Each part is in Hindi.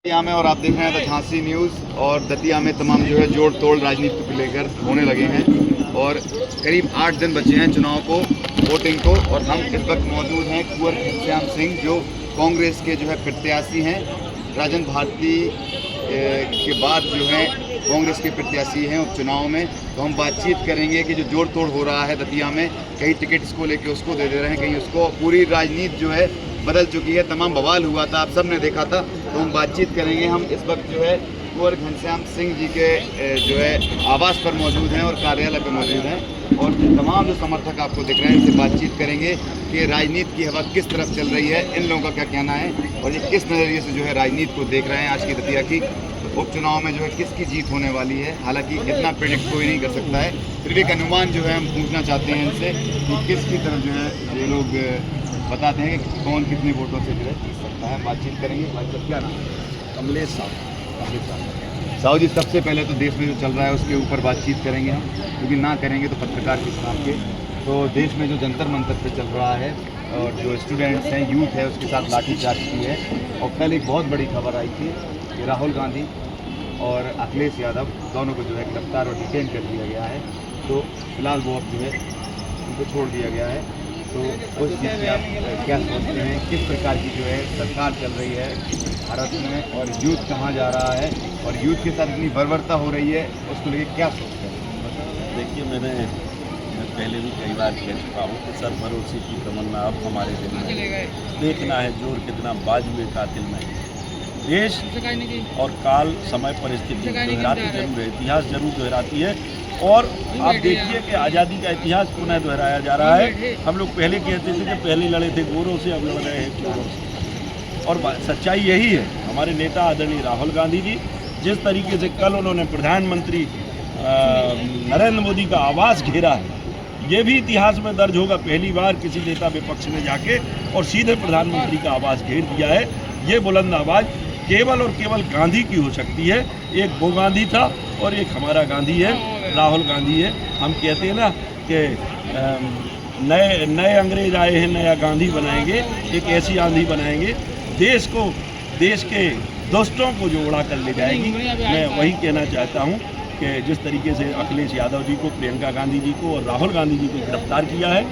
दतिया में और आप देख रहे हैं द झांसी न्यूज़। और दतिया में तमाम जो है जोड़ तोड़ राजनीति को लेकर होने लगे हैं और करीब 8 दिन बचे हैं चुनाव को, वोटिंग को। और हम इस वक्त मौजूद हैं कुंवर घनश्याम सिंह जो कांग्रेस के जो है प्रत्याशी हैं। राजन भारती के बाद जो है कांग्रेस के प्रत्याशी हैं उपचुनाव में। तो हम बातचीत करेंगे कि जो जोड़ तोड़ हो रहा है दतिया में, कई टिकट इसको लेके उसको दे रहे हैं, कहीं उसको। पूरी राजनीति जो है बदल चुकी है, तमाम बवाल हुआ था, आप सब ने देखा था। तो हम बातचीत करेंगे। हम इस वक्त जो है कुंवर घनश्याम सिंह जी के जो है आवास पर मौजूद हैं और कार्यालय पर मौजूद हैं और तमाम जो समर्थक आपको दिख रहे हैं इनसे बातचीत करेंगे कि राजनीति की हवा किस तरफ चल रही है, इन लोगों का क्या कहना है और ये किस नज़रिए से जो है राजनीति को देख रहे हैं। आज की दतिया की उपचुनाव में जो है किसकी जीत होने वाली है, हालांकि इतना प्रेडिक्ट कोई नहीं कर सकता है, फिर भी एक अनुमान जो है हम पूछना चाहते हैं इनसे कि किसकी तरफ जो है ये लोग बताते हैं कि कौन कितने वोटों से जो है जीत सकता है। बातचीत करेंगे। भाई साहब क्या नाम है? कमलेश साहब। साहू जी, सबसे पहले तो देश में जो चल रहा है उसके ऊपर बातचीत करेंगे हम, क्योंकि ना करेंगे तो पत्रकार किस नाम के। तो देश में जो जंतर मंतर पे चल रहा है और जो स्टूडेंट्स हैं, यूथ है, उसके साथ लाठीचार्ज की है। और कल एक बहुत बड़ी खबर आई थी कि राहुल गांधी और अखिलेश यादव दोनों को जो है गिरफ्तार और डिटेन कर दिया गया है। तो फिलहाल वो अब जो है उनको छोड़ दिया गया है। तो उस चीज़ से आप क्या सोचते हैं, किस प्रकार की जो है सरकार चल रही है भारत में और यूथ कहाँ जा रहा है और यूथ के साथ इतनी बर्बरता हो रही है, उसको लेकर क्या सोचते हैं? देखिए, मैं पहले भी कई बार कह चुका हूँ कि सरफरोशी की तमन्ना अब हमारे दिल में, देखना है जोर कितना बाजुए कातिल में। देश और काल समय परिस्थिति दोहराती जरूर है, इतिहास जरूर दोहराती है। और आप देखिए कि आज़ादी का इतिहास पुनः दोहराया जा रहा है। हम लोग पहले कहते थे कि पहले लड़े थे गोरों से, अब लड़ रहे हैं चोरों से। और सच्चाई यही है। हमारे नेता आदरणीय राहुल गांधी जी जिस तरीके से कल उन्होंने प्रधानमंत्री नरेंद्र मोदी का आवास घेरा है, ये भी इतिहास में दर्ज होगा। पहली बार किसी नेता विपक्ष ने जाके और सीधे प्रधानमंत्री का आवास घेर दिया है। ये बुलंद आवाज़ केवल और केवल गांधी की हो सकती है। एक वो गांधी था और एक हमारा गांधी है, राहुल गांधी है। हम कहते हैं ना कि नए अंग्रेज आए हैं, नया गांधी बनाएंगे, एक ऐसी आंधी बनाएंगे देश को, देश के दोस्तों को जो उड़ा कर ले जाएगी। मैं वही कहना चाहता हूँ कि जिस तरीके से अखिलेश यादव जी को, प्रियंका गांधी जी को और राहुल गांधी जी को गिरफ्तार किया है,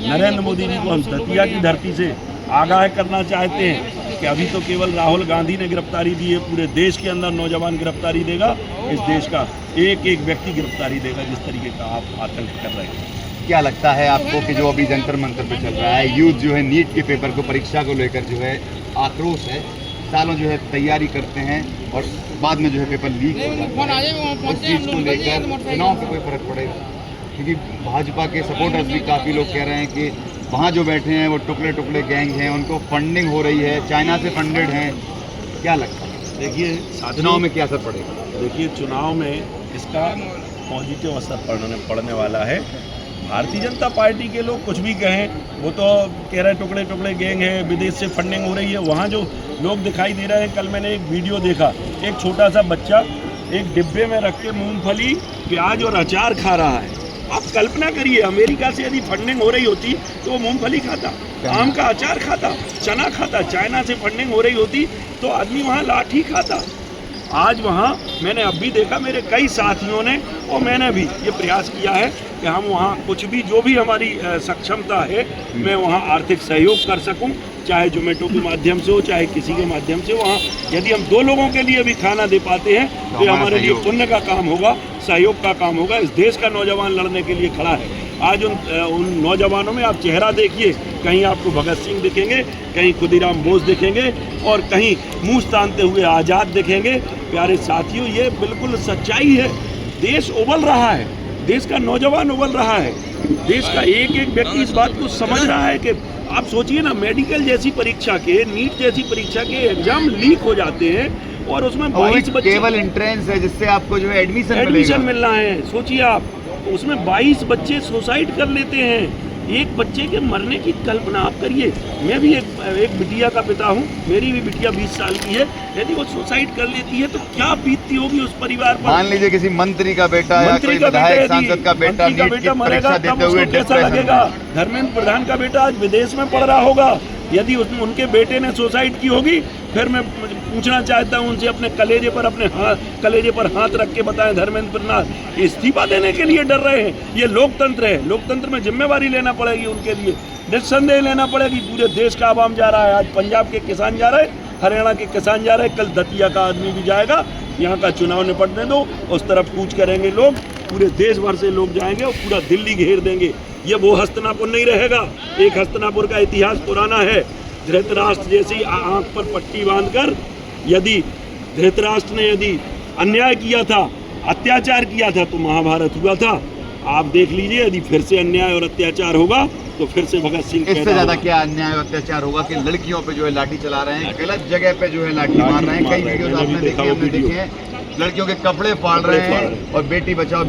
नरेंद्र मोदी जी को हम दतिया की धरती से आगाह करना चाहते हैं कि अभी तो केवल राहुल गांधी ने गिरफ्तारी दी है, पूरे देश के अंदर नौजवान गिरफ्तारी देगा। इस देश का एक एक व्यक्ति गिरफ्तारी देगा जिस तरीके का आप आतंक कर रहे हैं। क्या लगता है आपको कि जो अभी जंतर मंतर पे चल रहा है, यूथ जो है नीट के पेपर को, परीक्षा को लेकर जो है आक्रोश है, सालों जो है तैयारी करते हैं और बाद में जो है पेपर लीक हो जाता है, उस चीज़ को लेकर चुनाव पे कोई फर्क पड़ेगा? क्योंकि भाजपा के सपोर्टर्स भी काफ़ी लोग कह रहे हैं कि वहाँ जो बैठे हैं वो टुकड़े टुकड़े गैंग हैं, उनको फंडिंग हो रही है, चाइना से फंडेड हैं। क्या लगता है? देखिए, चुनाव में क्या असर पड़ेगा? देखिए, चुनाव में इसका पॉजिटिव असर पड़ने वाला है। भारतीय जनता पार्टी के लोग कुछ भी कहें, वो तो कह रहे हैं टुकड़े टुकड़े गैंग है, विदेश से फंडिंग हो रही है। वहाँ जो लोग दिखाई दे रहे हैं, कल मैंने एक वीडियो देखा, एक छोटा सा बच्चा एक डिब्बे में रख के मूँगफली, प्याज और अचार खा रहा है। आप कल्पना करिए, अमेरिका से यदि फंडिंग हो रही होती तो वो मूंगफली खाता, आम का अचार खाता, चना खाता। चाइना से फंडिंग हो रही होती तो आदमी वहाँ लाठी खाता। आज वहाँ मैंने अब भी देखा, मेरे कई साथियों ने और मैंने भी ये प्रयास किया है कि हम वहाँ कुछ भी, जो भी हमारी सक्षमता है, मैं वहाँ आर्थिक सहयोग कर सकूँ, चाहे जोमेटो के माध्यम से हो, चाहे किसी के माध्यम से। वहाँ यदि हम 2 लोगों के लिए भी खाना दे पाते हैं तो हमारे लिए पुण्य का काम होगा, सहयोग का काम होगा। इस देश का नौजवान लड़ने के लिए खड़ा है। आज उन नौजवानों में आप चेहरा देखिए, कहीं आपको भगत सिंह दिखेंगे, कहीं खुदीराम बोस दिखेंगे और कहीं मूंछ तानते हुए आज़ाद दिखेंगे। प्यारे साथियों, ये बिल्कुल सच्चाई है। देश उबल रहा है, देश का नौजवान उबल रहा है, देश का एक एक व्यक्ति इस बात को समझ रहा है कि आप सोचिए ना, मेडिकल जैसी परीक्षा के, नीट जैसी परीक्षा के एग्जाम लीक हो जाते हैं और उसमें 22 बच्चे, केवल एंट्रेंस है जिससे आपको जो है एडमिशन मिलना है। सोचिए आप, उसमें 22 बच्चे सुसाइड कर लेते हैं। एक बच्चे के मरने की कल्पना आप करिए। मैं भी एक बिटिया का पिता हूँ, मेरी भी बिटिया 20 साल की है। यदि वो सुसाइड कर लेती है तो क्या बीतती होगी उस परिवार पर? मान लीजिए किसी मंत्री का बेटा या कोई विधायक, सांसद का बेटा मरेगा, तब उसको कैसा लगेगा? धर्मेंद्र प्रधान का बेटा आज विदेश में पढ़ रहा होगा, यदि उनके बेटे ने सुसाइड की होगी, फिर मैं पूछना चाहता हूं उनसे, अपने कलेजे पर हाथ रख के बताएं धर्मेंद्र प्रधान इस्तीफा देने के लिए डर रहे हैं। ये लोकतंत्र है, लोकतंत्र में जिम्मेवारी लेना पड़ेगी उनके लिए, निस्संदेह लेना पड़ेगी। पूरे देश का आवाम जा रहा है, आज पंजाब के किसान जा रहे हैं, हरियाणा के किसान जा रहे हैं, कल दतिया का आदमी भी जाएगा। यहाँ का चुनाव निपटने दो, उस तरफ कूच करेंगे लोग, पूरे देश भर से लोग जाएंगे और पूरा दिल्ली घेर देंगे। ये वो हस्तिनापुर नहीं रहेगा। एक हस्तिनापुर का इतिहास पुराना है। धृतराष्ट्र जैसी आंख पर पट्टी बांधकर यदि धृतराष्ट्र ने यदि अन्याय किया था, अत्याचार किया था, तो महाभारत हुआ था। आप देख लीजिए, यदि फिर से अन्याय और अत्याचार होगा तो फिर से भगत सिंह इससे ज्यादा क्या अन्याय और अत्याचार होगा कि लड़कियों पे जो है लाठी चला रहे हैं, गलत जगह पे जो है लाठी मार रहे हैं। कई वीडियोस आपने देखे, हमने देखे हैं, लड़कियों के कपड़े फाड़ रहे हैं और बेटी बचाओ